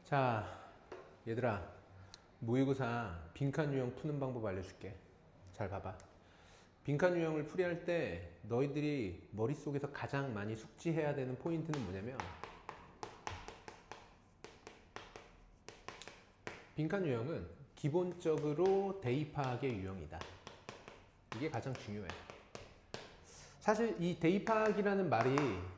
자, 얘들아, 모의고사 빈칸 유형 푸는 방법 알려줄게. 잘 봐봐. 빈칸 유형을 풀이할 때 너희들이 머릿속에서 가장 많이 숙지해야 되는 포인트는 뭐냐면, 빈칸 유형은 기본적으로 대입하학의 유형이다. 이게 가장 중요해. 사실 이 대입하학이라는 말이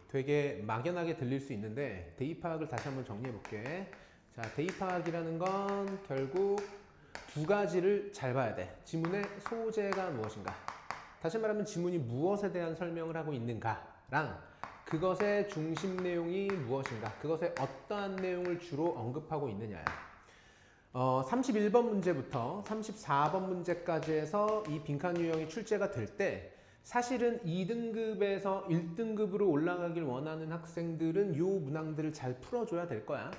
되게 막연하게 들릴 수 있는데, 대입하학을 다시 한번 정리해 볼게. 자, 대입하학이라는 건 결국 두 가지를 잘 봐야 돼. 지문의 소재가 무엇인가. 다시 말하면 지문이 무엇에 대한 설명을 하고 있는가랑 그것의 중심 내용이 무엇인가. 그것의 어떠한 내용을 주로 언급하고 있느냐야. 31번 문제부터 34번 문제까지 해서 이 빈칸 유형이 출제가 될 때 사실은 2등급에서 1등급으로 올라가길 원하는 학생들은 이 문항들을 잘 풀어줘야 될 거야.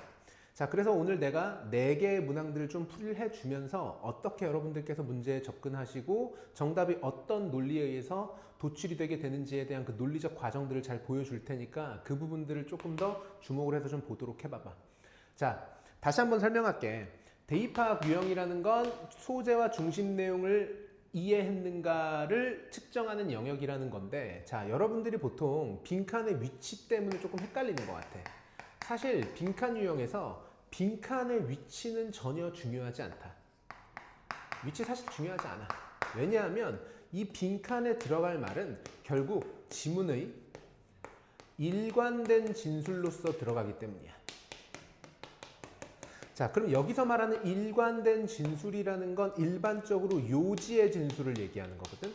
자, 그래서 오늘 내가 4개의 문항들을 좀 풀이해 주면서 어떻게 여러분들께서 문제에 접근하시고 정답이 어떤 논리에 의해서 도출이 되게 되는지에 대한 그 논리적 과정들을 잘 보여줄 테니까 그 부분들을 조금 더 주목을 해서 좀 보도록 해봐봐. 자, 다시 한번 설명할게. 대입학 유형이라는 건 소재와 중심 내용을 이해했는가를 측정하는 영역이라는 건데, 자, 여러분들이 보통 빈칸의 위치 때문에 조금 헷갈리는 것 같아. 사실 빈칸 유형에서 빈칸의 위치는 전혀 중요하지 않다. 위치 사실 중요하지 않아. 왜냐하면 이 빈칸에 들어갈 말은 결국 지문의 일관된 진술로서 들어가기 때문이야. 자, 그럼 여기서 말하는 일관된 진술이라는 건 일반적으로 요지의 진술을 얘기하는 거거든.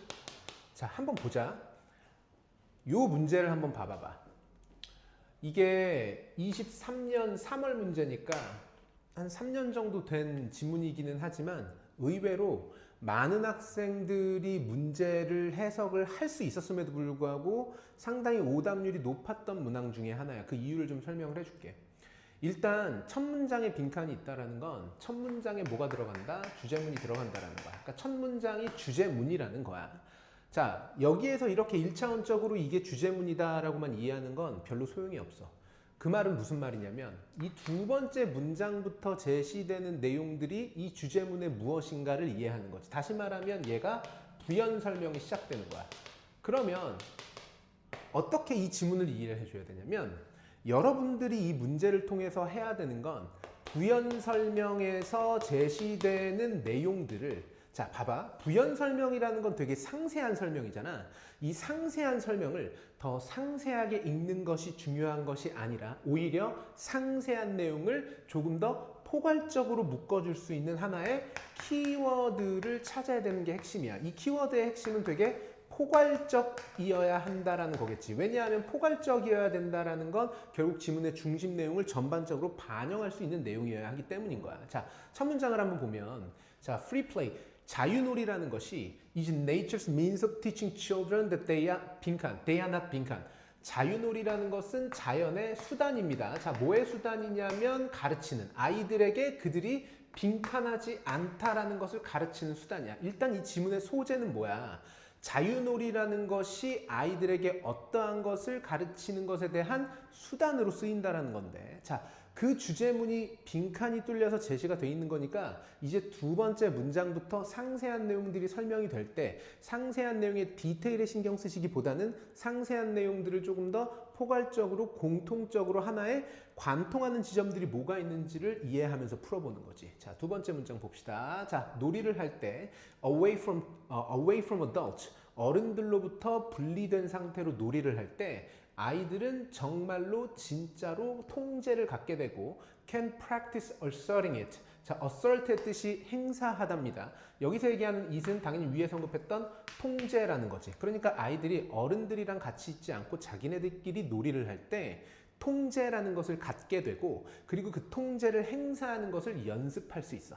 자, 한번 보자. 요 문제를 한번 봐봐봐. 이게 23년 3월 문제니까 한 3년 정도 된 지문이기는 하지만 의외로 많은 학생들이 문제를 해석을 할 수 있었음에도 불구하고 상당히 오답률이 높았던 문항 중에 하나야. 그 이유를 좀 설명을 해줄게. 일단 첫 문장에 빈칸이 있다는 건 첫 문장에 뭐가 들어간다? 주제문이 들어간다는 거야. 그러니까 첫 문장이 주제문이라는 거야. 자, 여기에서 이렇게 1차원적으로 이게 주제문이다라고만 이해하는 건 별로 소용이 없어. 그 말은 무슨 말이냐면 이 두 번째 문장부터 제시되는 내용들이 이 주제문의 무엇인가를 이해하는 거지. 다시 말하면 얘가 부연 설명이 시작되는 거야. 그러면 어떻게 이 지문을 이해를 해줘야 되냐면 여러분들이 이 문제를 통해서 해야 되는 건 부연 설명에서 제시되는 내용들을, 자, 봐봐. 부연 설명이라는 건 되게 상세한 설명이잖아. 이 상세한 설명을 더 상세하게 읽는 것이 중요한 것이 아니라 오히려 상세한 내용을 조금 더 포괄적으로 묶어줄 수 있는 하나의 키워드를 찾아야 되는 게 핵심이야. 이 키워드의 핵심은 되게 포괄적이어야 한다라는 거겠지. 왜냐하면 포괄적이어야 된다라는 건 결국 지문의 중심 내용을 전반적으로 반영할 수 있는 내용이어야 하기 때문인 거야. 자, 첫 문장을 한번 보면, 자, free play. 자유놀이라는 것이 is nature's means of teaching children that they are 빈칸, they are not 빈칸. 자유놀이라는 것은 자연의 수단입니다. 자, 뭐의 수단이냐면 가르치는, 아이들에게 그들이 빈칸하지 않다라는 것을 가르치는 수단이야. 일단 이 지문의 소재는 뭐야? 자유놀이라는 것이 아이들에게 어떠한 것을 가르치는 것에 대한 수단으로 쓰인다라는 건데, 자, 그 주제문이 빈칸이 뚫려서 제시가 돼 있는 거니까 이제 두 번째 문장부터 상세한 내용들이 설명이 될 때 상세한 내용의 디테일에 신경 쓰시기보다는 상세한 내용들을 조금 더 포괄적으로 공통적으로 하나의 관통하는 지점들이 뭐가 있는지를 이해하면서 풀어보는 거지. 자, 두 번째 문장 봅시다. 자, 놀이를 할 때 away from adults, 어른들로부터 분리된 상태로 놀이를 할 때 아이들은 정말로 진짜로 통제를 갖게 되고 can practice asserting it. 자, assert의 뜻이 행사하답니다. 여기서 얘기하는 it은 당연히 위에 언급했던 통제라는 거지. 그러니까 아이들이 어른들이랑 같이 있지 않고 자기네들끼리 놀이를 할 때 통제라는 것을 갖게 되고 그리고 그 통제를 행사하는 것을 연습할 수 있어.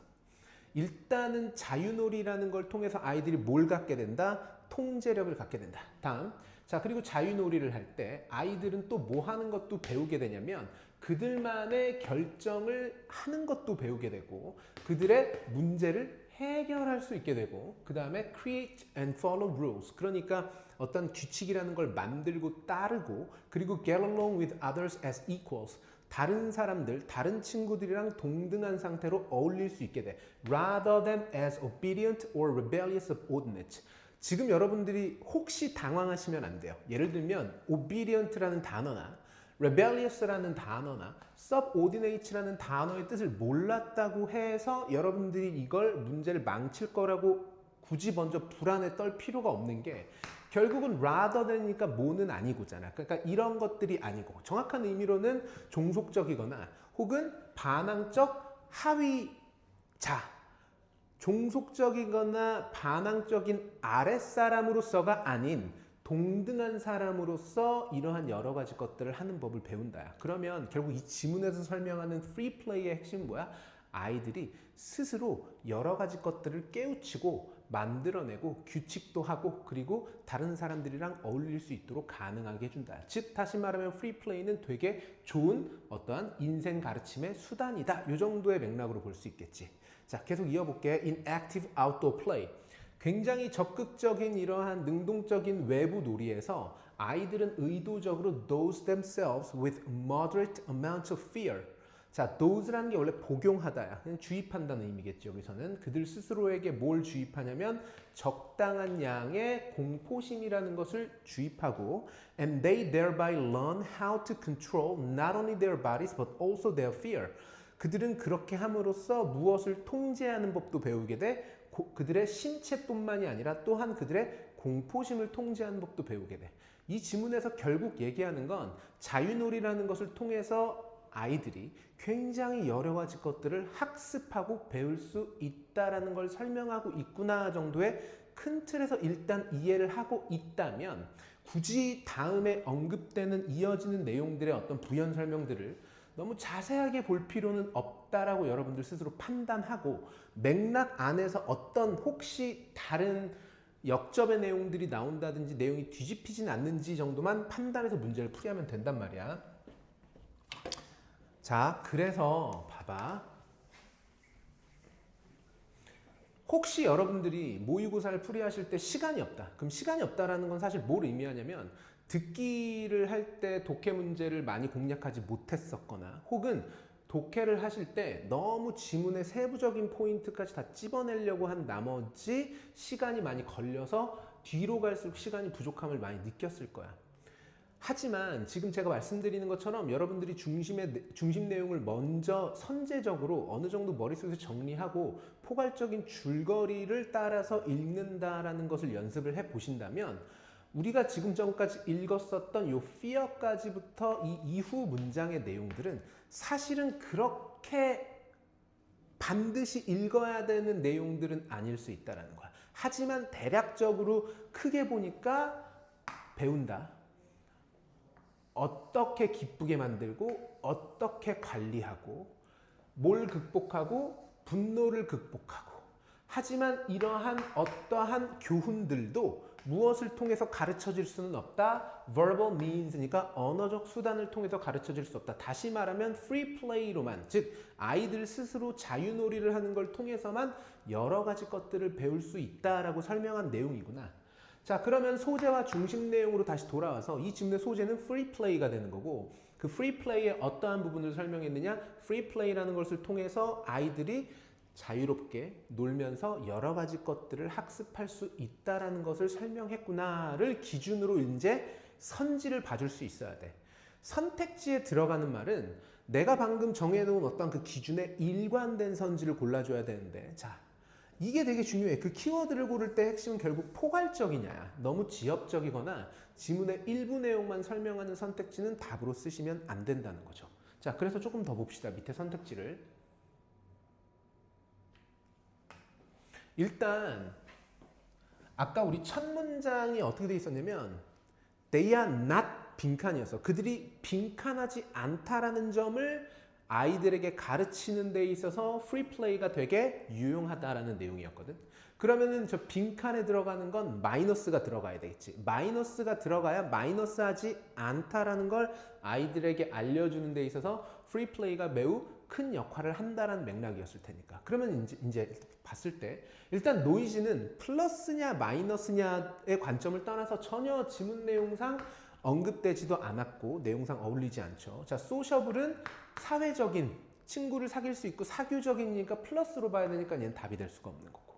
일단은 자유놀이라는 걸 통해서 아이들이 뭘 갖게 된다? 통제력을 갖게 된다. 다음. 자, 그리고 자유놀이를 할 때 아이들은 또 뭐 하는 것도 배우게 되냐면 그들만의 결정을 하는 것도 배우게 되고 그들의 문제를 해결할 수 있게 되고 그 다음에 create and follow rules. 그러니까 어떤 규칙이라는 걸 만들고 따르고 그리고 get along with others as equals. 다른 사람들, 다른 친구들이랑 동등한 상태로 어울릴 수 있게 돼. Rather than as obedient or rebellious subordinate. 지금 여러분들이 혹시 당황하시면 안 돼요. 예를 들면 obedient라는 단어나 rebellious라는 단어나 subordinate라는 단어의 뜻을 몰랐다고 해서 여러분들이 이걸 문제를 망칠 거라고 굳이 먼저 불안에 떨 필요가 없는 게 결국은 rather than이니까 뭐는 아니고잖아. 그러니까 이런 것들이 아니고 정확한 의미로는 종속적이거나 혹은 반항적 하위자, 종속적이거나 반항적인 아랫사람으로서가 아닌 동등한 사람으로서 이러한 여러 가지 것들을 하는 법을 배운다. 그러면 결국 이 지문에서 설명하는 free play의 핵심은 뭐야? 아이들이 스스로 여러 가지 것들을 깨우치고 만들어내고 규칙도 하고 그리고 다른 사람들이랑 어울릴 수 있도록 가능하게 해준다. 즉 다시 말하면 free play는 되게 좋은 어떠한 인생 가르침의 수단이다. 이 정도의 맥락으로 볼 수 있겠지. 자, 계속 이어볼게. In active outdoor play. 굉장히 적극적인 이러한 능동적인 외부 놀이에서 아이들은 의도적으로 dose themselves with moderate amounts of fear. 자, dose라는 게 원래 복용하다야. 그냥 주입한다는 의미겠죠. 여기서는 그들 스스로에게 뭘 주입하냐면 적당한 양의 공포심이라는 것을 주입하고 and they thereby learn how to control not only their bodies but also their fear. 그들은 그렇게 함으로써 무엇을 통제하는 법도 배우게 돼 그들의 신체뿐만이 아니라 또한 그들의 공포심을 통제하는 법도 배우게 돼. 이 지문에서 결국 얘기하는 건 자유놀이라는 것을 통해서 아이들이 굉장히 여러 가지 것들을 학습하고 배울 수 있다라는 걸 설명하고 있구나 정도의 큰 틀에서 일단 이해를 하고 있다면 굳이 다음에 언급되는 이어지는 내용들의 어떤 부연 설명들을 너무 자세하게 볼 필요는 없다라고 여러분들 스스로 판단하고 맥락 안에서 어떤 혹시 다른 역접의 내용들이 나온다든지 내용이 뒤집히진 않는지 정도만 판단해서 문제를 풀이하면 된단 말이야. 자, 그래서 봐봐. 혹시 여러분들이 모의고사를 풀이하실 때 시간이 없다. 그럼 시간이 없다라는 건 사실 뭘 의미하냐면 듣기를 할 때 독해 문제를 많이 공략하지 못했었거나 혹은 독해를 하실 때 너무 지문의 세부적인 포인트까지 다 찝어내려고 한 나머지 시간이 많이 걸려서 뒤로 갈수록 시간이 부족함을 많이 느꼈을 거야. 하지만 지금 제가 말씀드리는 것처럼 여러분들이 중심 내용을 먼저 선제적으로 어느 정도 머릿속에서 정리하고 포괄적인 줄거리를 따라서 읽는다라는 것을 연습을 해 보신다면 우리가 지금 전까지 읽었었던 요 fear까지부터 이 이후 문장의 내용들은 사실은 그렇게 반드시 읽어야 되는 내용들은 아닐 수 있다는 거야. 하지만 대략적으로 크게 보니까 배운다. 어떻게 기쁘게 만들고 어떻게 관리하고 뭘 극복하고 분노를 극복하고 하지만 이러한 어떠한 교훈들도 무엇을 통해서 가르쳐질 수는 없다. verbal means니까 언어적 수단을 통해서 가르쳐질 수 없다. 다시 말하면 free play로만 즉 아이들 스스로 자유놀이를 하는 걸 통해서만 여러 가지 것들을 배울 수 있다라고 설명한 내용이구나. 자, 그러면 소재와 중심 내용으로 다시 돌아와서 이 지문의 소재는 free play가 되는 거고 그 free play의 어떠한 부분을 설명했느냐? free play라는 것을 통해서 아이들이 자유롭게 놀면서 여러 가지 것들을 학습할 수 있다라는 것을 설명했구나를 기준으로 이제 선지를 봐줄 수 있어야 돼. 선택지에 들어가는 말은 내가 방금 정해놓은 어떤 그 기준에 일관된 선지를 골라줘야 되는데 자, 이게 되게 중요해. 그 키워드를 고를 때 핵심은 결국 포괄적이냐 너무 지엽적이거나 지문의 일부 내용만 설명하는 선택지는 답으로 쓰시면 안 된다는 거죠. 자, 그래서 조금 더 봅시다. 밑에 선택지를. 일단 아까 우리 첫 문장이 어떻게 돼 있었냐면 They are not 빈칸이었어. 그들이 빈칸하지 않다라는 점을 아이들에게 가르치는 데 있어서 free play가 되게 유용하다라는 내용이었거든. 그러면은 저 빈칸에 들어가는 건 마이너스가 들어가야 되겠지. 마이너스가 들어가야 마이너스하지 않다라는 걸 아이들에게 알려주는 데 있어서 free play가 매우 큰 역할을 한다라는 맥락이었을 테니까. 그러면 이제 봤을 때 일단 노이즈는 플러스냐 마이너스냐의 관점을 떠나서 전혀 지문 내용상 언급되지도 않았고 내용상 어울리지 않죠. 자, 소셔블은 사회적인, 친구를 사귈 수 있고 사교적이니까 플러스로 봐야 되니까 얘는 답이 될 수가 없는 거고.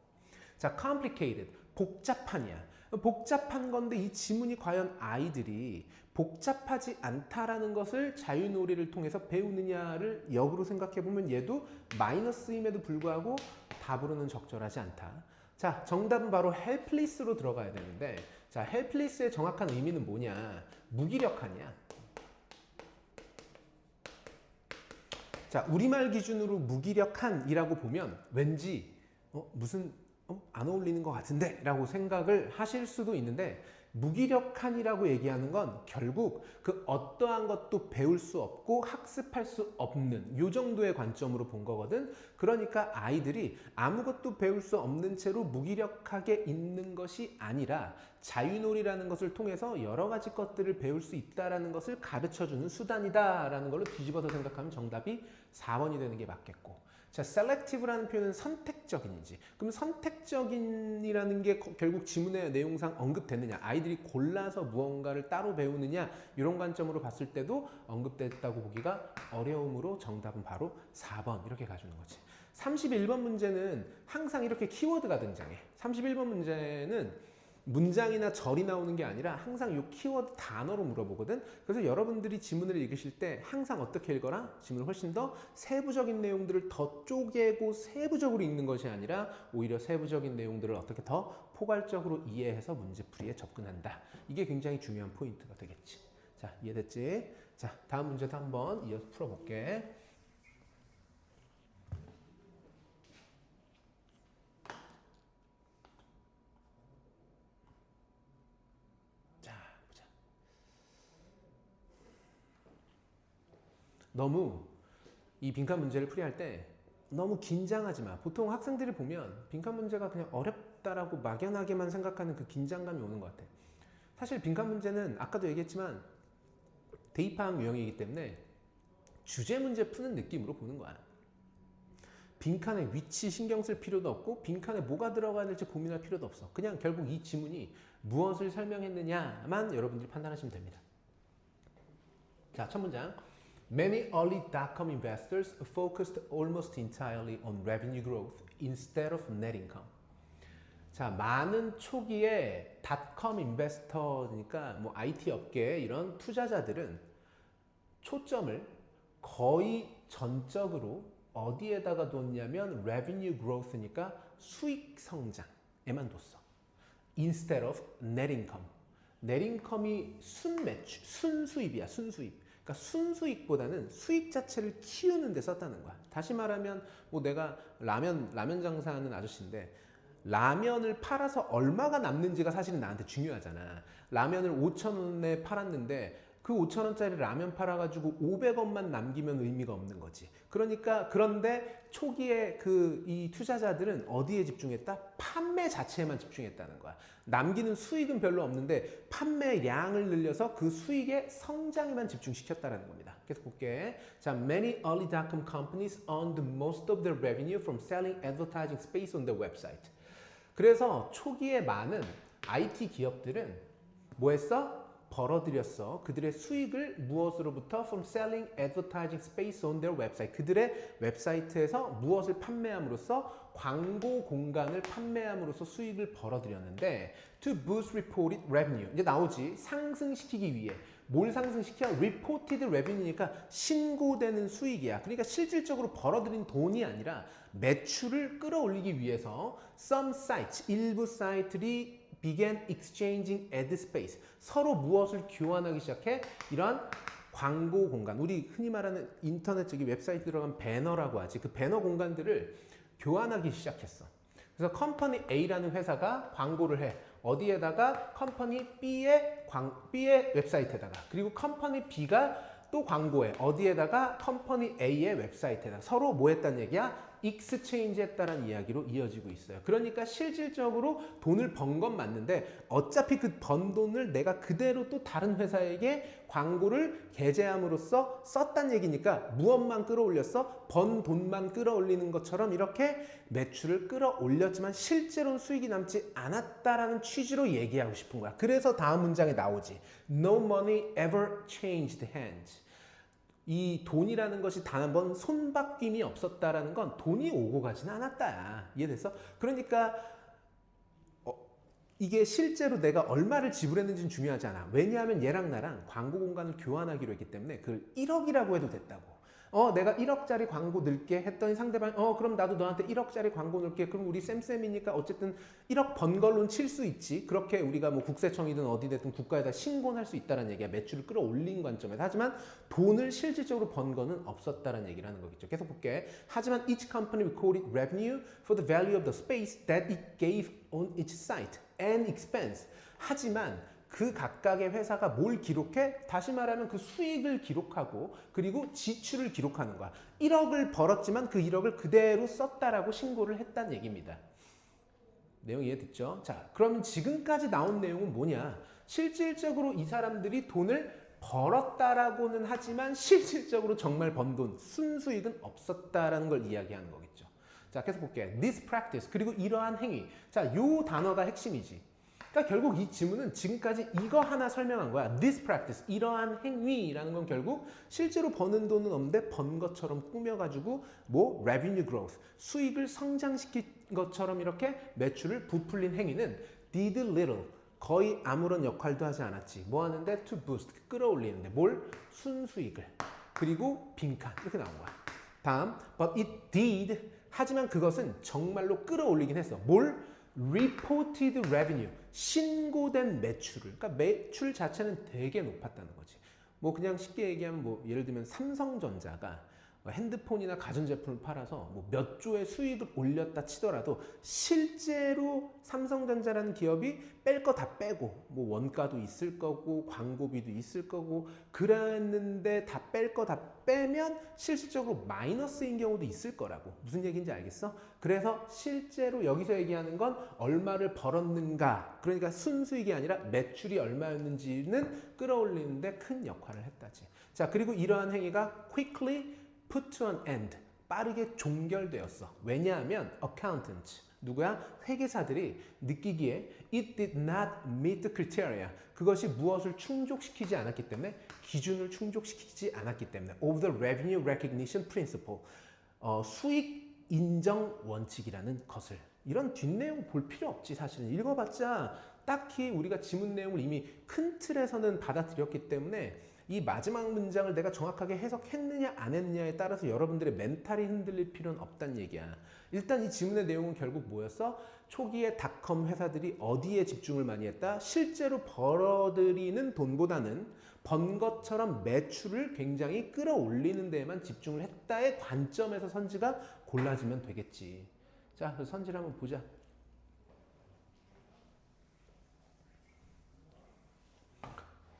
자, complicated, 복잡하냐. 복잡한 건데 이 지문이 과연 아이들이 복잡하지 않다라는 것을 자유놀이를 통해서 배우느냐를 역으로 생각해 보면 얘도 마이너스임에도 불구하고 답으로는 적절하지 않다. 자, 정답은 바로 helpless로 들어가야 되는데, 자, helpless의 정확한 의미는 뭐냐? 무기력하냐? 자, 우리말 기준으로 무기력한이라고 보면 왠지 무슨 안 어울리는 것 같은데 라고 생각을 하실 수도 있는데, 무기력한이라고 얘기하는 건 결국 그 어떠한 것도 배울 수 없고 학습할 수 없는 요 정도의 관점으로 본 거거든. 그러니까 아이들이 아무것도 배울 수 없는 채로 무기력하게 있는 것이 아니라 자유놀이라는 것을 통해서 여러 가지 것들을 배울 수 있다는 것을 가르쳐주는 수단이다라는 걸로 뒤집어서 생각하면 정답이 4번이 되는 게 맞겠고. 자, selective라는 표현은 선택적인이지. 그럼 선택적인이라는 게 결국 지문의 내용상 언급됐느냐, 아이들이 골라서 무언가를 따로 배우느냐, 이런 관점으로 봤을 때도 언급됐다고 보기가 어려움으로 정답은 바로 4번 이렇게 가주는 거지. 31번 문제는 항상 이렇게 키워드가 등장해. 31번 문제는 문장이나 절이 나오는 게 아니라 항상 이 키워드 단어로 물어보거든. 그래서 여러분들이 지문을 읽으실 때 항상 어떻게 읽어라? 지문을 훨씬 더 세부적인 내용들을 더 쪼개고 세부적으로 읽는 것이 아니라 오히려 세부적인 내용들을 어떻게 더 포괄적으로 이해해서 문제풀이에 접근한다. 이게 굉장히 중요한 포인트가 되겠지. 자, 이해됐지? 자, 다음 문제도 한번 이어서 풀어볼게. 너무 이 빈칸 문제를 풀이할 때 너무 긴장하지 마. 보통 학생들이 보면 빈칸 문제가 그냥 어렵다라고 막연하게만 생각하는 그 긴장감이 오는 것 같아. 사실 빈칸 문제는 아까도 얘기했지만 대입항 유형이기 때문에 주제 문제 푸는 느낌으로 보는 거야. 빈칸의 위치 신경 쓸 필요도 없고 빈칸에 뭐가 들어가야 될지 고민할 필요도 없어. 그냥 결국 이 지문이 무엇을 설명했느냐만 여러분들이 판단하시면 됩니다. 자, 첫 문장. Many early dot-com investors focused almost entirely on revenue growth instead of net income. 자, 많은 초기에 닷컴 인베스터니까 뭐 IT 업계 이런 투자자들은 초점을 거의 전적으로 어디에다가 뒀냐면 revenue growth니까 수익 성장에만 뒀어. Instead of net income. net income이 순매출, 순수입이야, 순수입. 그러니까 순수익보다는 수익 자체를 키우는 데 썼다는 거야. 다시 말하면 뭐 내가 라면 장사하는 아저씨인데 라면을 팔아서 얼마가 남는지가 사실은 나한테 중요하잖아. 라면을 5,000원에 팔았는데 그 5,000원짜리 라면 팔아가지고 500원만 남기면 의미가 없는 거지. 그러니까 그런데 초기에 이 투자자들은 어디에 집중했다? 판매 자체에만 집중했다는 거야. 남기는 수익은 별로 없는데 판매량을 늘려서 그 수익의 성장에만 집중시켰다는 겁니다. 계속 볼게. 자, many early dot-com companies earned most of their revenue from selling advertising space on their website. 그래서 초기에 많은 IT 기업들은 뭐 했어? 벌어들였어. 그들의 수익을 무엇으로부터? From selling advertising space on their website. 그들의 웹사이트에서 무엇을 판매함으로써? 광고 공간을 판매함으로써 수익을 벌어들였는데 to boost reported revenue. 이제 나오지. 상승시키기 위해. 뭘 상승시켜? Reported revenue니까 신고되는 수익이야. 그러니까 실질적으로 벌어들인 돈이 아니라 매출을 끌어올리기 위해서 some sites, 일부 사이트들이 began exchanging ad space. 서로 무엇을 교환하기 시작해? 이런 광고 공간. 우리 흔히 말하는 인터넷 저기 웹사이트 들어간 배너라고 하지. 그 배너 공간들을 교환하기 시작했어. 그래서 컴퍼니 A라는 회사가 광고를 해. 어디에다가? 컴퍼니 B의 웹사이트에다가. 그리고 컴퍼니 B가 또 광고해. 어디에다가? 컴퍼니 A의 웹사이트에다가. 서로 뭐 했다는 얘기야? exchange 했다라는 이야기로 이어지고 있어요. 그러니까 실질적으로 돈을 번 건 맞는데 어차피 그 번 돈을 내가 그대로 또 다른 회사에게 광고를 게재함으로써 썼단 얘기니까 무엇만 끌어올렸어? 번 돈만 끌어올리는 것처럼 이렇게 매출을 끌어올렸지만 실제로는 수익이 남지 않았다라는 취지로 얘기하고 싶은 거야. 그래서 다음 문장에 나오지. No money ever changed hands. 이 돈이라는 것이 단 한 번 손바뀜이 없었다라는 건 돈이 오고 가지는 않았다. 이해됐어? 그러니까 이게 실제로 내가 얼마를 지불했는지는 중요하지 않아. 왜냐하면 얘랑 나랑 광고 공간을 교환하기로 했기 때문에 그걸 1억이라고 해도 됐다고. 내가 1억짜리 광고 넣을게 했더니 상대방이 그럼 나도 너한테 1억짜리 광고 넣을게. 그럼 우리 쌤쌤이니까 어쨌든 1억 번 걸로는 칠 수 있지. 그렇게 우리가 뭐 국세청이든 어디 됐든 국가에다 신고는 할 수 있다는 얘기야. 매출을 끌어올린 관점에서. 하지만 돈을 실질적으로 번 거는 없었다는 얘기를 하는 거겠죠. 계속 볼게. 하지만 each company recorded revenue for the value of the space that it gave on each site and expense. 하지만 그 각각의 회사가 뭘 기록해? 다시 말하면 그 수익을 기록하고 그리고 지출을 기록하는 거야. 1억을 벌었지만 그 1억을 그대로 썼다라고 신고를 했다는 얘기입니다. 내용 이해됐죠? 자, 그럼 지금까지 나온 내용은 뭐냐? 실질적으로 이 사람들이 돈을 벌었다라고는 하지만 실질적으로 정말 번 돈, 순수익은 없었다라는 걸 이야기하는 거겠죠. 자, 계속 볼게. This practice, 그리고 이러한 행위. 자, 요 단어가 핵심이지. 그러니까 결국 이 지문은 지금까지 이거 하나 설명한 거야. This practice, 이러한 행위라는 건 결국 실제로 버는 돈은 없는데 번 것처럼 꾸며가지고 뭐 revenue growth, 수익을 성장시킨 것처럼 이렇게 매출을 부풀린 행위는 did little, 거의 아무런 역할도 하지 않았지. 뭐 하는데? To boost, 끌어올리는데 뭘? 순수익을. 그리고 빈칸 이렇게 나온 거야. 다음, but it did, 하지만 그것은 정말로 끌어올리긴 했어. 뭘? reported revenue, 신고된 매출을. 그러니까 매출 자체는 되게 높았다는 거지. 뭐 그냥 쉽게 얘기하면 뭐 예를 들면 삼성전자가 핸드폰이나 가전제품을 팔아서 뭐 몇 조의 수익을 올렸다 치더라도 실제로 삼성전자라는 기업이 뺄 거 다 빼고 뭐 원가도 있을 거고 광고비도 있을 거고 그랬는데 다 뺄 거 다 빼면 실질적으로 마이너스인 경우도 있을 거라고. 무슨 얘기인지 알겠어? 그래서 실제로 여기서 얘기하는 건 얼마를 벌었는가, 그러니까 순수익이 아니라 매출이 얼마였는지는 끌어올리는데 큰 역할을 했다지. 자, 그리고 이러한 행위가 quickly put to an end, 빠르게 종결되었어. 왜냐하면 accountants, 누구야? 회계사들이 느끼기에 it did not meet the criteria, 그것이 무엇을 충족시키지 않았기 때문에, 기준을 충족시키지 않았기 때문에 of the revenue recognition principle, 수익 인정 원칙이라는 것을. 이런 뒷내용 볼 필요 없지. 사실은 읽어봤자 딱히 우리가 지문 내용을 이미 큰 틀에서는 받아들였기 때문에 이 마지막 문장을 내가 정확하게 해석했느냐 안 했느냐에 따라서 여러분들의 멘탈이 흔들릴 필요는 없다는 얘기야. 일단 이 지문의 내용은 결국 뭐였어? 초기에 닷컴 회사들이 어디에 집중을 많이 했다? 실제로 벌어들이는 돈보다는 번 것처럼 매출을 굉장히 끌어올리는 데에만 집중을 했다의 관점에서 선지가 골라지면 되겠지. 자, 그 선지를 한번 보자.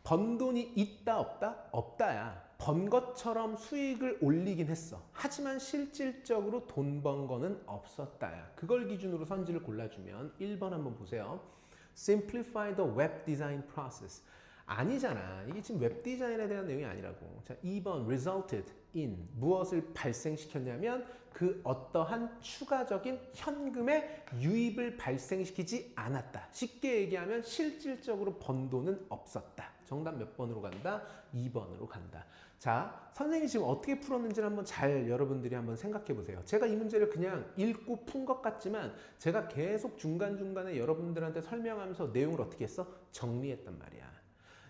번 돈이 있다 없다? 없다야. 번 것처럼 수익을 올리긴 했어. 하지만 실질적으로 돈 번 거는 없었다야. 그걸 기준으로 선지를 골라주면 1번 한번 보세요. Simplify the web design process. 아니잖아. 이게 지금 웹 디자인에 대한 내용이 아니라고. 자, 2번 resulted in, 무엇을 발생시켰냐면 그 어떠한 추가적인 현금의 유입을 발생시키지 않았다. 쉽게 얘기하면 실질적으로 번 돈은 없었다. 정답 몇 번으로 간다? 2번으로 간다. 자, 선생님이 지금 어떻게 풀었는지를 한번 잘 여러분들이 한번 생각해 보세요. 제가 이 문제를 그냥 읽고 푼 것 같지만 제가 계속 중간중간에 여러분들한테 설명하면서 내용을 어떻게 했어? 정리했단 말이야.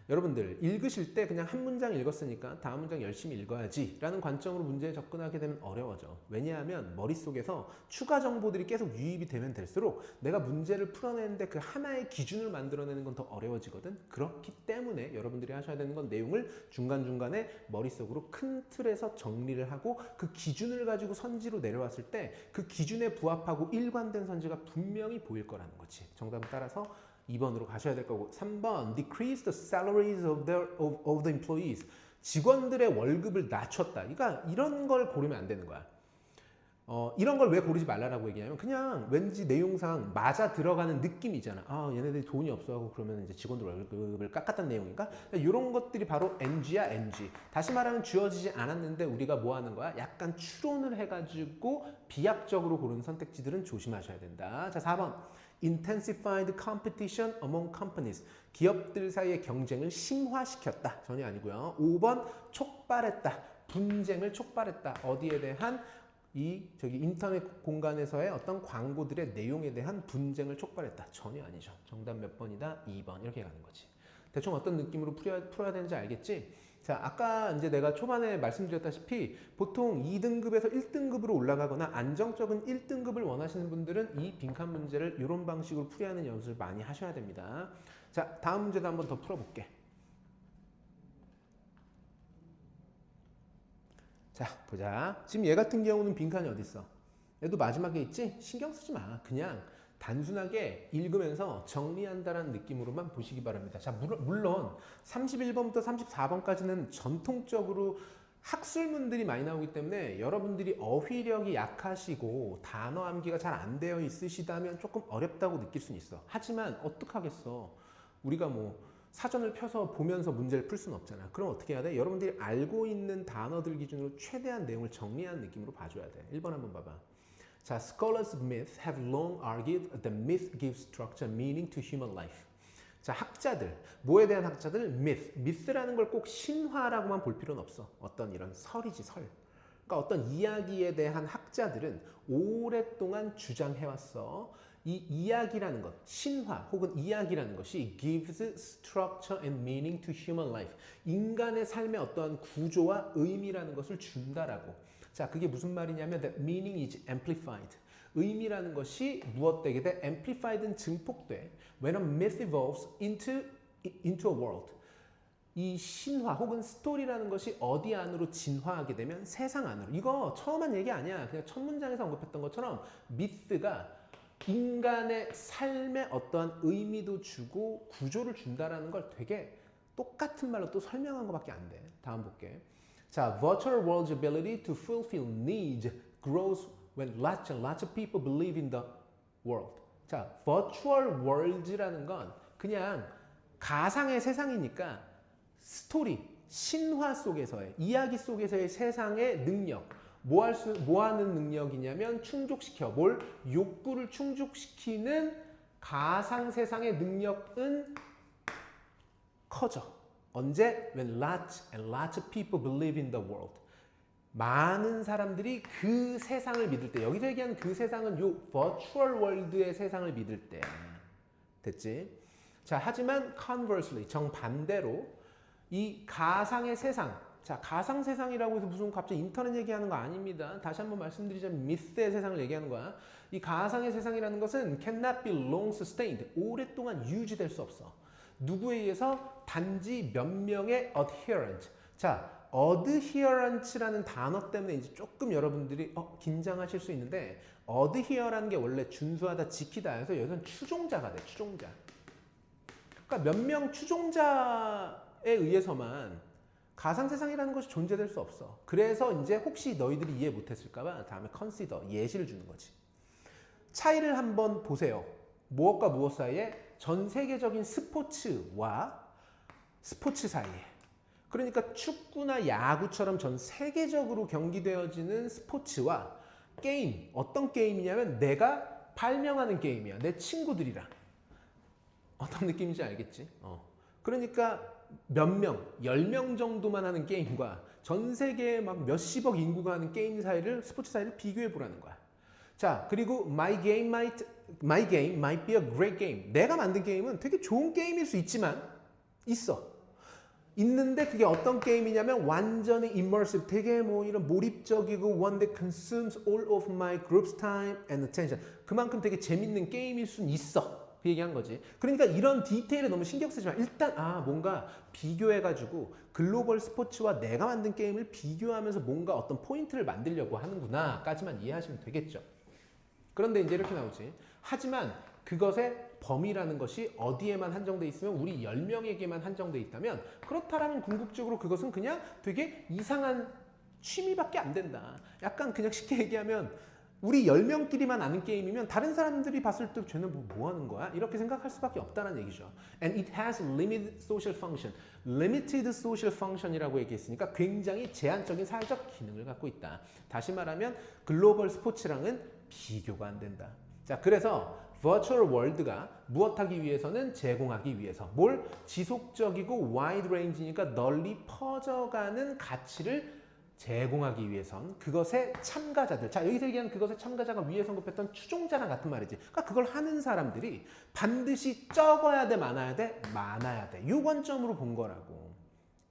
여러분들 읽으실 때 그냥 한 문장 읽었으니까 다음 문장 열심히 읽어야지 라는 관점으로 문제에 접근하게 되면 어려워져. 왜냐하면 머릿속에서 추가 정보들이 계속 유입이 되면 될수록 내가 문제를 풀어내는데 그 하나의 기준을 만들어내는 건 더 어려워지거든. 그렇기 때문에 여러분들이 하셔야 되는 건 내용을 중간중간에 머릿속으로 큰 틀에서 정리를 하고 그 기준을 가지고 선지로 내려왔을 때 그 기준에 부합하고 일관된 선지가 분명히 보일 거라는 거지. 정답을 따라서 2번으로 가셔야 될 거고, 3번 decrease the salaries of the employees, 직원들의 월급을 낮췄다. 그러니까 이런 걸 고르면 안 되는 거야. 이런 걸 왜 고르지 말라라고 얘기하냐면 그냥 왠지 내용상 맞아 들어가는 느낌이잖아. 아, 얘네들이 돈이 없어하고 그러면 이제 직원들 월급을 깎았다는 내용인가? 이런 것들이 바로 NG야, NG. 다시 말하면 주어지지 않았는데 우리가 뭐 하는 거야? 약간 추론을 해가지고 비약적으로 고르는 선택지들은 조심하셔야 된다. 자, 4번. Intensified competition among companies. 기업들 사이의 경쟁을 심화시켰다. 전혀 아니고요. 5번. 촉발했다. 분쟁을 촉발했다. 어디에 대한 인터넷 공간에서의 어떤 광고들의 내용에 대한 분쟁을 촉발했다. 전혀 아니죠. 정답 몇 번이다? 2번. 이렇게 가는 거지. 대충 어떤 느낌으로 풀어야 되는지 알겠지? 자, 아까 이제 내가 초반에 말씀드렸다시피 보통 2등급에서 1등급으로 올라가거나 안정적인 1등급을 원하시는 분들은 이 빈칸 문제를 이런 방식으로 풀이하는 연습을 많이 하셔야 됩니다. 자, 다음 문제도 한번 더 풀어볼게. 자, 보자. 지금 얘 같은 경우는 빈칸이 어디 있어? 얘도 마지막에 있지? 신경 쓰지 마. 그냥 단순하게 읽으면서 정리한다는 느낌으로만 보시기 바랍니다. 자, 물론 31번부터 34번까지는 전통적으로 학술문들이 많이 나오기 때문에 여러분들이 어휘력이 약하시고 단어 암기가 잘 안 되어 있으시다면 조금 어렵다고 느낄 수는 있어. 하지만 어떡하겠어. 우리가 뭐 사전을 펴서 보면서 문제를 풀 수는 없잖아. 그럼 어떻게 해야 돼? 여러분들이 알고 있는 단어들 기준으로 최대한 내용을 정리하는 느낌으로 봐줘야 돼. 1번 한번 봐봐. 자, scholars of myth have long argued that myth gives structure, meaning to human life. 자, 학자들, 뭐에 대한 학자들? myth. myth라는 걸 꼭 신화라고만 볼 필요는 없어. 어떤 이런 설이지, 설. 그러니까 어떤 이야기에 대한 학자들은 오랫동안 주장해왔어. 이 이야기라는 것, 신화 혹은 이야기라는 것이 gives structure and meaning to human life. 인간의 삶의 어떠한 구조와 의미라는 것을 준다라고. 자, 그게 무슨 말이냐면 the meaning is amplified. 의미라는 것이 무엇되게 돼? amplified는 증폭돼. When a myth evolves into a world. 이 신화 혹은 스토리라는 것이 어디 안으로 진화하게 되면 세상 안으로. 이거 처음 한 얘기 아니야. 그냥 첫 문장에서 언급했던 것처럼 미스가 인간의 삶에 어떠한 의미도 주고 구조를 준다라는 걸 되게 똑같은 말로 또 설명한 것밖에 안 돼. 다음 볼게. 자, virtual world's ability to fulfill needs grows when lots and lots of people believe in the world. 자, virtual world라는 건 그냥 가상의 세상이니까 스토리, 신화 속에서의 이야기 속에서의 세상의 능력. 뭐 하는 능력이냐면 충족시켜. 뭘? 욕구를 충족시키는 가상 세상의 능력은 커져. 언제? When lots and lots of people believe in the world. 많은 사람들이 그 세상을 믿을 때. 여기서 얘기하는 그 세상은 요 virtual world의 세상을 믿을 때. 됐지? 자, 하지만 conversely, 정반대로 이 가상의 세상. 자, 가상 세상이라고 해서 무슨 갑자기 인터넷 얘기하는 거 아닙니다. 다시 한번 말씀드리자면 미스의 세상을 얘기하는 거야. 이 가상의 세상이라는 것은 cannot be long sustained. 오랫동안 유지될 수 없어. 누구에 의해서? 단지 몇 명의 adherent. 자, adherent라는 단어 때문에 이제 조금 여러분들이 긴장하실 수 있는데 adhere라는 게 원래 준수하다, 지키다 해서 여기서는 추종자가 돼. 추종자. 그러니까 몇 명 추종자에 의해서만 가상세상이라는 것이 존재될 수 없어. 그래서 이제 혹시 너희들이 이해 못했을까봐 다음에 consider, 예시를 주는 거지. 차이를 한번 보세요. 무엇과 무엇 사이에? 전 세계적인 스포츠와 스포츠 사이에. 그러니까 축구나 야구처럼 전 세계적으로 경기되어지는 스포츠와 게임. 어떤 게임이냐면 내가 발명하는 게임이야. 내 친구들이랑. 어떤 느낌인지 알겠지? 그러니까 몇 명, 10명 정도만 하는 게임과 전 세계에 막 몇십억 인구가 하는 게임 사이를, 스포츠 사이를 비교해 보라는 거야. 자, 그리고 my game might be a great game. 내가 만든 게임은 되게 좋은 게임일 수 있지만 있는데 그게 어떤 게임이냐면 완전히 immersive, 되게 뭐 이런 몰입적이고 one that consumes all of my group's time and attention. 그만큼 되게 재밌는 게임일 수는 있어. 그 얘기한 거지. 그러니까 이런 디테일에 너무 신경 쓰지 마. 일단 뭔가 비교해가지고 글로벌 스포츠와 내가 만든 게임을 비교하면서 뭔가 어떤 포인트를 만들려고 하는구나 까지만 이해하시면 되겠죠. 그런데 이제 이렇게 나오지. 하지만 그것의 범위라는 것이 어디에만 한정돼 있으면 우리 10명에게만 한정돼 있다면 그렇다라면 궁극적으로 그것은 그냥 되게 이상한 취미밖에 안 된다. 약간 그냥 쉽게 얘기하면 우리 10명끼리만 아는 게임이면 다른 사람들이 봤을 때 쟤는 뭐 하는 거야? 이렇게 생각할 수밖에 없다는 얘기죠. And it has limited social function. Limited social function이라고 얘기했으니까 굉장히 제한적인 사회적 기능을 갖고 있다. 다시 말하면 글로벌 스포츠랑은 비교가 안 된다. 자, 그래서 버추얼 월드가 무엇하기 위해서는 제공하기 위해서 뭘 지속적이고 와이드 레인지니까 널리 퍼져가는 가치를 제공하기 위해선 그것의 참가자들, 자 여기서 얘기하는 그것의 참가자가 위에 언급했던 추종자랑 같은 말이지. 그러니까 그걸 하는 사람들이 반드시 적어야 돼, 많아야 돼? 많아야 돼. 이 관점으로 본 거라고.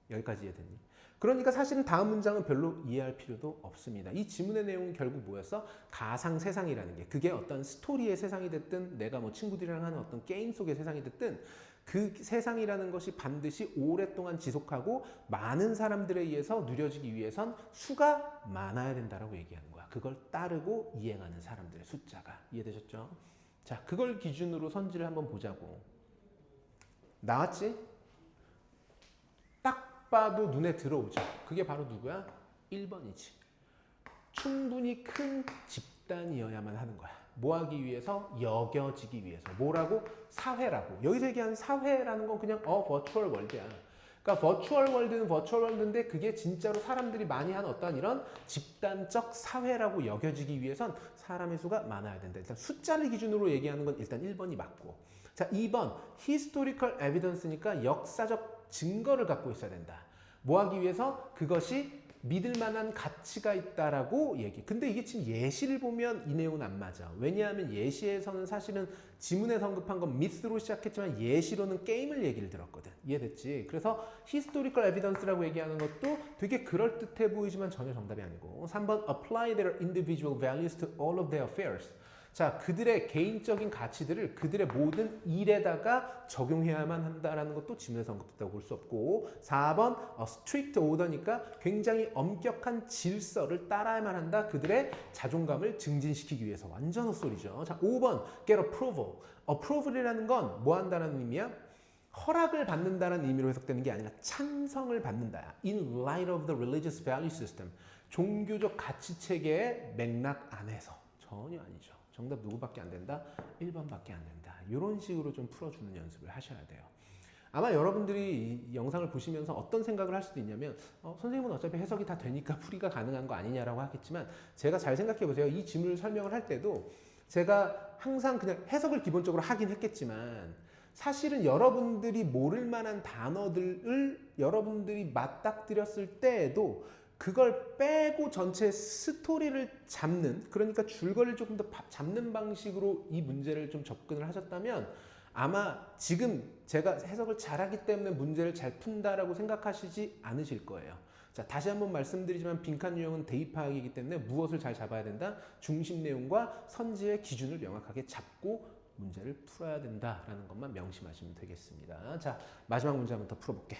여기까지 이해됐니? 그러니까 사실은 다음 문장은 별로 이해할 필요도 없습니다. 이 지문의 내용은 결국 뭐였어? 가상 세상이라는 게, 그게 어떤 스토리의 세상이 됐든 내가 뭐 친구들이랑 하는 어떤 게임 속의 세상이 됐든 그 세상이라는 것이 반드시 오랫동안 지속하고 많은 사람들에 의해서 누려지기 위해선 수가 많아야 된다라고 얘기하는 거야. 그걸 따르고 이행하는 사람들의 숫자가. 이해되셨죠? 자, 그걸 기준으로 선지를 한번 보자고. 나왔지? 딱 봐도 눈에 들어오죠. 그게 바로 누구야? 1번이지. 충분히 큰 집단이어야만 하는 거야. 뭐 하기 위해서? 여겨지기 위해서. 뭐라고? 사회라고. 여기서 얘기하는 사회라는 건 그냥 버추얼 월드야. 그러니까 버추얼 월드는 버추얼 월드인데 그게 진짜로 사람들이 많이 하는 어떤 이런 집단적 사회라고 여겨지기 위해선 사람의 수가 많아야 된다. 일단 숫자를 기준으로 얘기하는 건 일단 1번이 맞고. 자, 2번 historical evidence니까 역사적 증거를 갖고 있어야 된다. 뭐 하기 위해서? 그것이 믿을 만한 가치가 있다라고 얘기. 근데 이게 지금 예시를 보면 이 내용은 안 맞아. 왜냐하면 예시에서는 사실은 지문에 언급한 건 미스로 시작했지만 예시로는 게임을 얘기를 들었거든. 이해됐지? 그래서 historical evidence라고 얘기하는 것도 되게 그럴듯해 보이지만 전혀 정답이 아니고. 3번 apply their individual values to all of their affairs. 자, 그들의 개인적인 가치들을 그들의 모든 일에다가 적용해야만 한다라는 것도 지문에서 언급됐다고 볼 수 없고. 4번 strict order니까 굉장히 엄격한 질서를 따라야만 한다. 그들의 자존감을 증진시키기 위해서. 완전 헛소리죠. 자, 5번 get approval. approval이라는 건 뭐 한다는 의미야? 허락을 받는다는 의미로 해석되는 게 아니라 찬성을 받는다. In light of the religious value system. 종교적 가치 체계의 맥락 안에서. 전혀 아니죠. 정답 누구밖에 안 된다? 1번밖에 안 된다. 이런 식으로 좀 풀어주는 연습을 하셔야 돼요. 아마 여러분들이 이 영상을 보시면서 어떤 생각을 할 수도 있냐면 선생님은 어차피 해석이 다 되니까 풀이가 가능한 거 아니냐라고 하겠지만, 제가 잘 생각해 보세요. 이 지문을 설명을 할 때도 제가 항상 그냥 해석을 기본적으로 하긴 했겠지만 사실은 여러분들이 모를 만한 단어들을 여러분들이 맞닥뜨렸을 때에도 그걸 빼고 전체 스토리를 잡는, 그러니까 줄거리를 조금 더 잡는 방식으로 이 문제를 좀 접근을 하셨다면 아마 지금 제가 해석을 잘하기 때문에 문제를 잘 푼다라고 생각하시지 않으실 거예요. 자, 다시 한번 말씀드리지만 빈칸 유형은 대입 파악이기 때문에 무엇을 잘 잡아야 된다? 중심 내용과 선지의 기준을 명확하게 잡고 문제를 풀어야 된다라는 것만 명심하시면 되겠습니다. 자, 마지막 문제 한번 더 풀어볼게.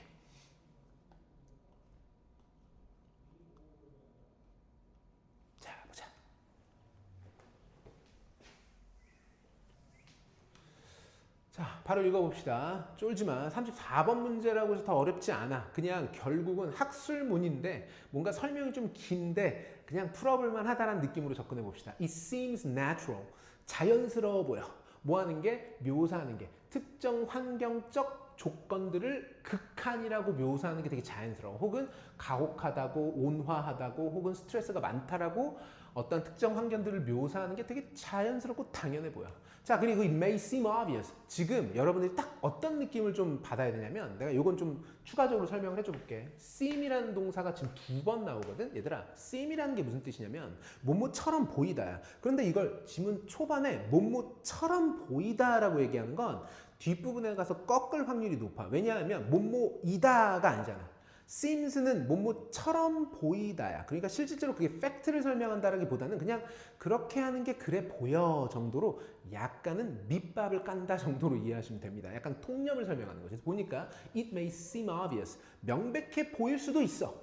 자, 바로 읽어봅시다. 쫄지마. 34번 문제라고 해서 더 어렵지 않아. 그냥 결국은 학술문인데 뭔가 설명이 좀 긴데 그냥 풀어볼만 하다라는 느낌으로 접근해 봅시다. It seems natural. 자연스러워 보여. 뭐 하는 게? 묘사하는 게. 특정 환경적 조건들을 극한이라고 묘사하는 게 되게 자연스러워. 혹은 가혹하다고, 온화하다고, 혹은 스트레스가 많다라고 어떤 특정 환경들을 묘사하는 게 되게 자연스럽고 당연해 보여. 자, 그리고 it may seem obvious. 지금 여러분들이 딱 어떤 느낌을 좀 받아야 되냐면, 내가 이건 좀 추가적으로 설명을 해줘 볼게. seem이라는 동사가 지금 2번 나오거든. 얘들아, seem이라는 게 무슨 뜻이냐면 뭐뭐처럼 보이다야. 그런데 이걸 지문 초반에 뭐뭐처럼 보이다라고 얘기하는 건 뒷부분에 가서 꺾을 확률이 높아. 왜냐하면 뭐뭐이다가 아니잖아. seems는 뭐뭐처럼 보이다야. 그러니까 실질적으로 그게 팩트를 설명한다라기보다는 그냥 그렇게 하는 게 그래 보여 정도로 약간은 밑밥을 깐다 정도로 이해하시면 됩니다. 약간 통념을 설명하는 거죠. 그래서 보니까 it may seem obvious. 명백해 보일 수도 있어.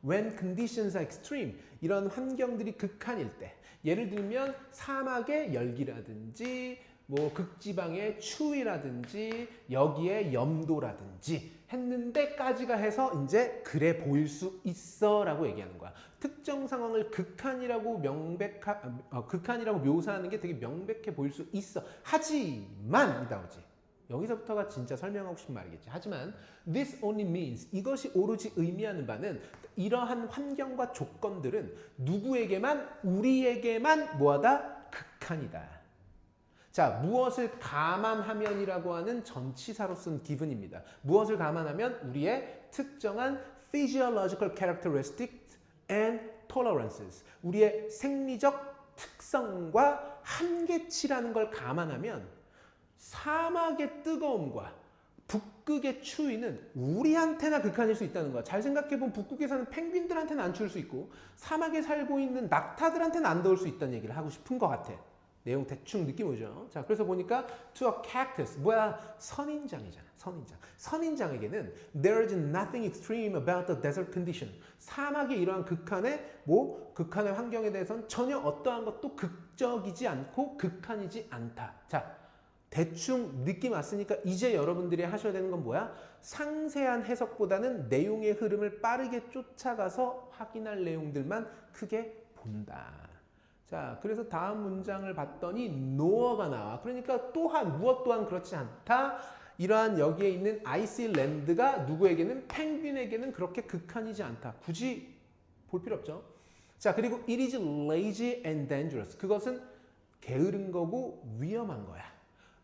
When conditions are extreme. 이런 환경들이 극한일 때. 예를 들면 사막의 열기라든지 뭐 극지방의 추위라든지 여기에 염도라든지 했는데까지가 해서 이제 그래 보일 수 있어라고 얘기하는 거야. 특정 상황을 극한이라고 묘사하는 게 되게 명백해 보일 수 있어. 하지만 이 나오지. 여기서부터가 진짜 설명하고 싶은 말이겠지. 하지만 this only means 이것이 오로지 의미하는 바는 이러한 환경과 조건들은 누구에게만 우리에게만 뭐하다? 극한이다. 자, 무엇을 감안하면이라고 하는 전치사로 쓴 given입니다. 무엇을 감안하면 우리의 특정한 physiological characteristics and tolerances, 우리의 생리적 특성과 한계치라는 걸 감안하면 사막의 뜨거움과 북극의 추위는 우리한테나 극한일 수 있다는 거야. 잘 생각해보면 북극에 사는 펭귄들한테는 안 추울 수 있고 사막에 살고 있는 낙타들한테는 안 더울 수 있다는 얘기를 하고 싶은 것 같아. 내용 대충 느낌 오죠? 자, 그래서 보니까 to a cactus, 뭐야? 선인장이잖아. 선인장. 선인장에게는 there is nothing extreme about the desert condition. 사막의 이러한 극한의 환경에 대해서는 전혀 어떠한 것도 극적이지 않고 극한이지 않다. 자, 대충 느낌 왔으니까 이제 여러분들이 하셔야 되는 건 뭐야? 상세한 해석보다는 내용의 흐름을 빠르게 쫓아가서 확인할 내용들만 크게 본다. 자, 그래서 다음 문장을 봤더니 no어가 나와. 그러니까 또한 무엇 또한 그렇지 않다. 이러한 여기에 있는 아이슬랜드가 누구에게는 펭귄에게는 그렇게 극한이지 않다. 굳이 볼 필요 없죠. 자, 그리고 it is lazy and dangerous. 그것은 게으른 거고 위험한 거야.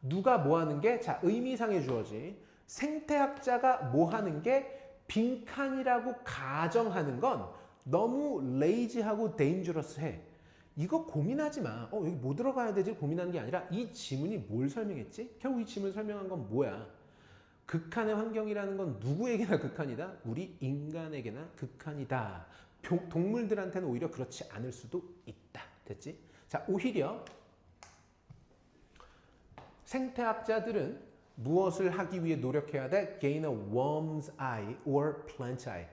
누가 뭐 하는 게? 자, 의미상의 주어지. 생태학자가 뭐 하는 게? 빈칸이라고 가정하는 건 너무 lazy하고 dangerous해. 이거 고민하지 마. 여기 뭐 들어가야 되지? 고민하는 게 아니라 이 지문이 뭘 설명했지? 결국 이 지문을 설명한 건 뭐야? 극한의 환경이라는 건 누구에게나 극한이다? 우리 인간에게나 극한이다. 동물들한테는 오히려 그렇지 않을 수도 있다. 됐지? 자, 오히려 생태학자들은 무엇을 하기 위해 노력해야 돼? Gain a worm's eye or plant eye.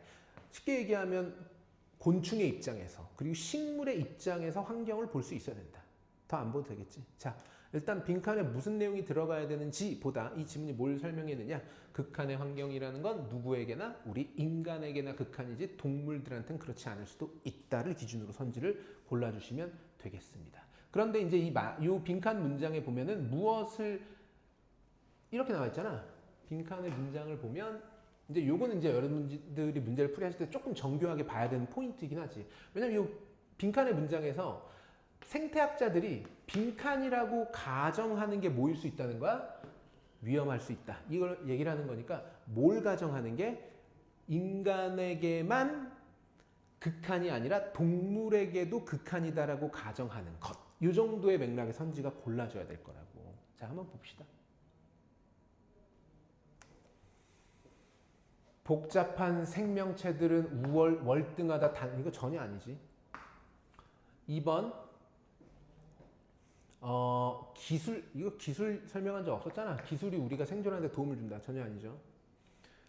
쉽게 얘기하면 곤충의 입장에서 그리고 식물의 입장에서 환경을 볼 수 있어야 된다. 더 안 보도 되겠지. 자, 일단 빈칸에 무슨 내용이 들어가야 되는지 보다 이 지문이 뭘 설명했느냐. 극한의 환경이라는 건 누구에게나 우리 인간에게나 극한이지 동물들한테는 그렇지 않을 수도 있다를 기준으로 선지를 골라주시면 되겠습니다. 그런데 이제 이 빈칸 문장에 보면은 무엇을 이렇게 나와 있잖아. 빈칸의 문장을 보면 이제 요거는 이제 여러분들이 문제를 풀이하실 때 조금 정교하게 봐야 되는 포인트이긴 하지. 왜냐면 이 빈칸의 문장에서 생태학자들이 빈칸이라고 가정하는 게 뭐일 수 있다는 거야? 위험할 수 있다. 이걸 얘기를 하는 거니까 뭘 가정하는 게 인간에게만 극한이 아니라 동물에게도 극한이다라고 가정하는 것. 이 정도의 맥락의 선지가 골라줘야 될 거라고. 자, 한번 봅시다. 복잡한 생명체들은 월등하다. 이거 전혀 아니지. 2번 이거 기술 설명한 적 없었잖아. 기술이 우리가 생존하는 데 도움을 준다. 전혀 아니죠.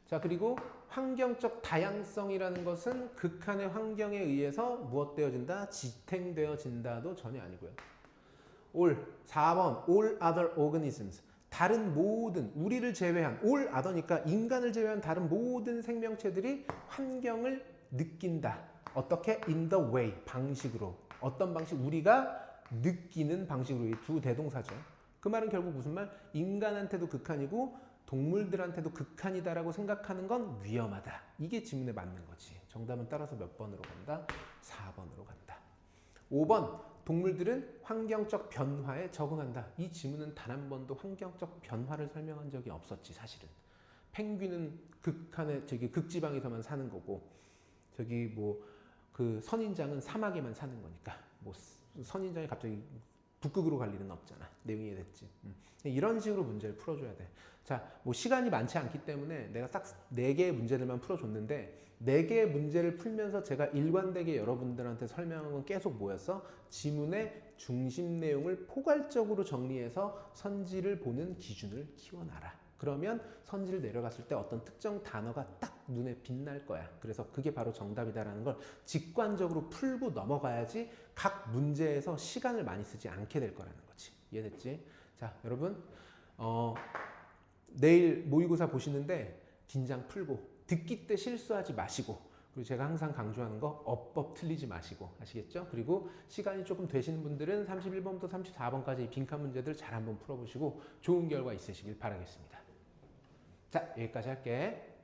자, 그리고 환경적 다양성이라는 것은 극한의 환경에 의해서 무엇되어진다? 지탱되어진다도 전혀 아니고요. 4번 all other organisms. 다른 모든, 우리를 제외한, all other니까 인간을 제외한 다른 모든 생명체들이 환경을 느낀다. 어떻게? in the way, 방식으로. 어떤 방식? 우리가 느끼는 방식으로. 이 두 대동사죠. 그 말은 결국 무슨 말? 인간한테도 극한이고 동물들한테도 극한이다라고 생각하는 건 위험하다. 이게 지문에 맞는 거지. 정답은 따라서 몇 번으로 간다? 4번으로 간다. 5번, 동물들은 환경적 변화에 적응한다. 이 지문은 단 한 번도 환경적 변화를 설명한 적이 없었지, 사실은. 펭귄은 극지방에서만 사는 거고, 그 선인장은 사막에만 사는 거니까, 선인장이 갑자기 북극으로 갈 일은 없잖아. 내용이 이해됐지. 이런 식으로 문제를 풀어줘야 돼. 자, 시간이 많지 않기 때문에 내가 딱 4개의 문제들만 풀어줬는데 4개의 문제를 풀면서 제가 일관되게 여러분들한테 설명한 건 계속 뭐였어? 지문의 중심 내용을 포괄적으로 정리해서 선지를 보는 기준을 키워놔라. 그러면 선지를 내려갔을 때 어떤 특정 단어가 딱 눈에 빛날 거야. 그래서 그게 바로 정답이다라는 걸 직관적으로 풀고 넘어가야지 각 문제에서 시간을 많이 쓰지 않게 될 거라는 거지. 이해됐지? 자, 여러분 내일 모의고사 보시는데 긴장 풀고 듣기 때 실수하지 마시고 그리고 제가 항상 강조하는 거 어법 틀리지 마시고 아시겠죠? 그리고 시간이 조금 되시는 분들은 31번부터 34번까지 빈칸 문제들 잘 한번 풀어보시고 좋은 결과 있으시길 바라겠습니다. 자, 여기까지 할게.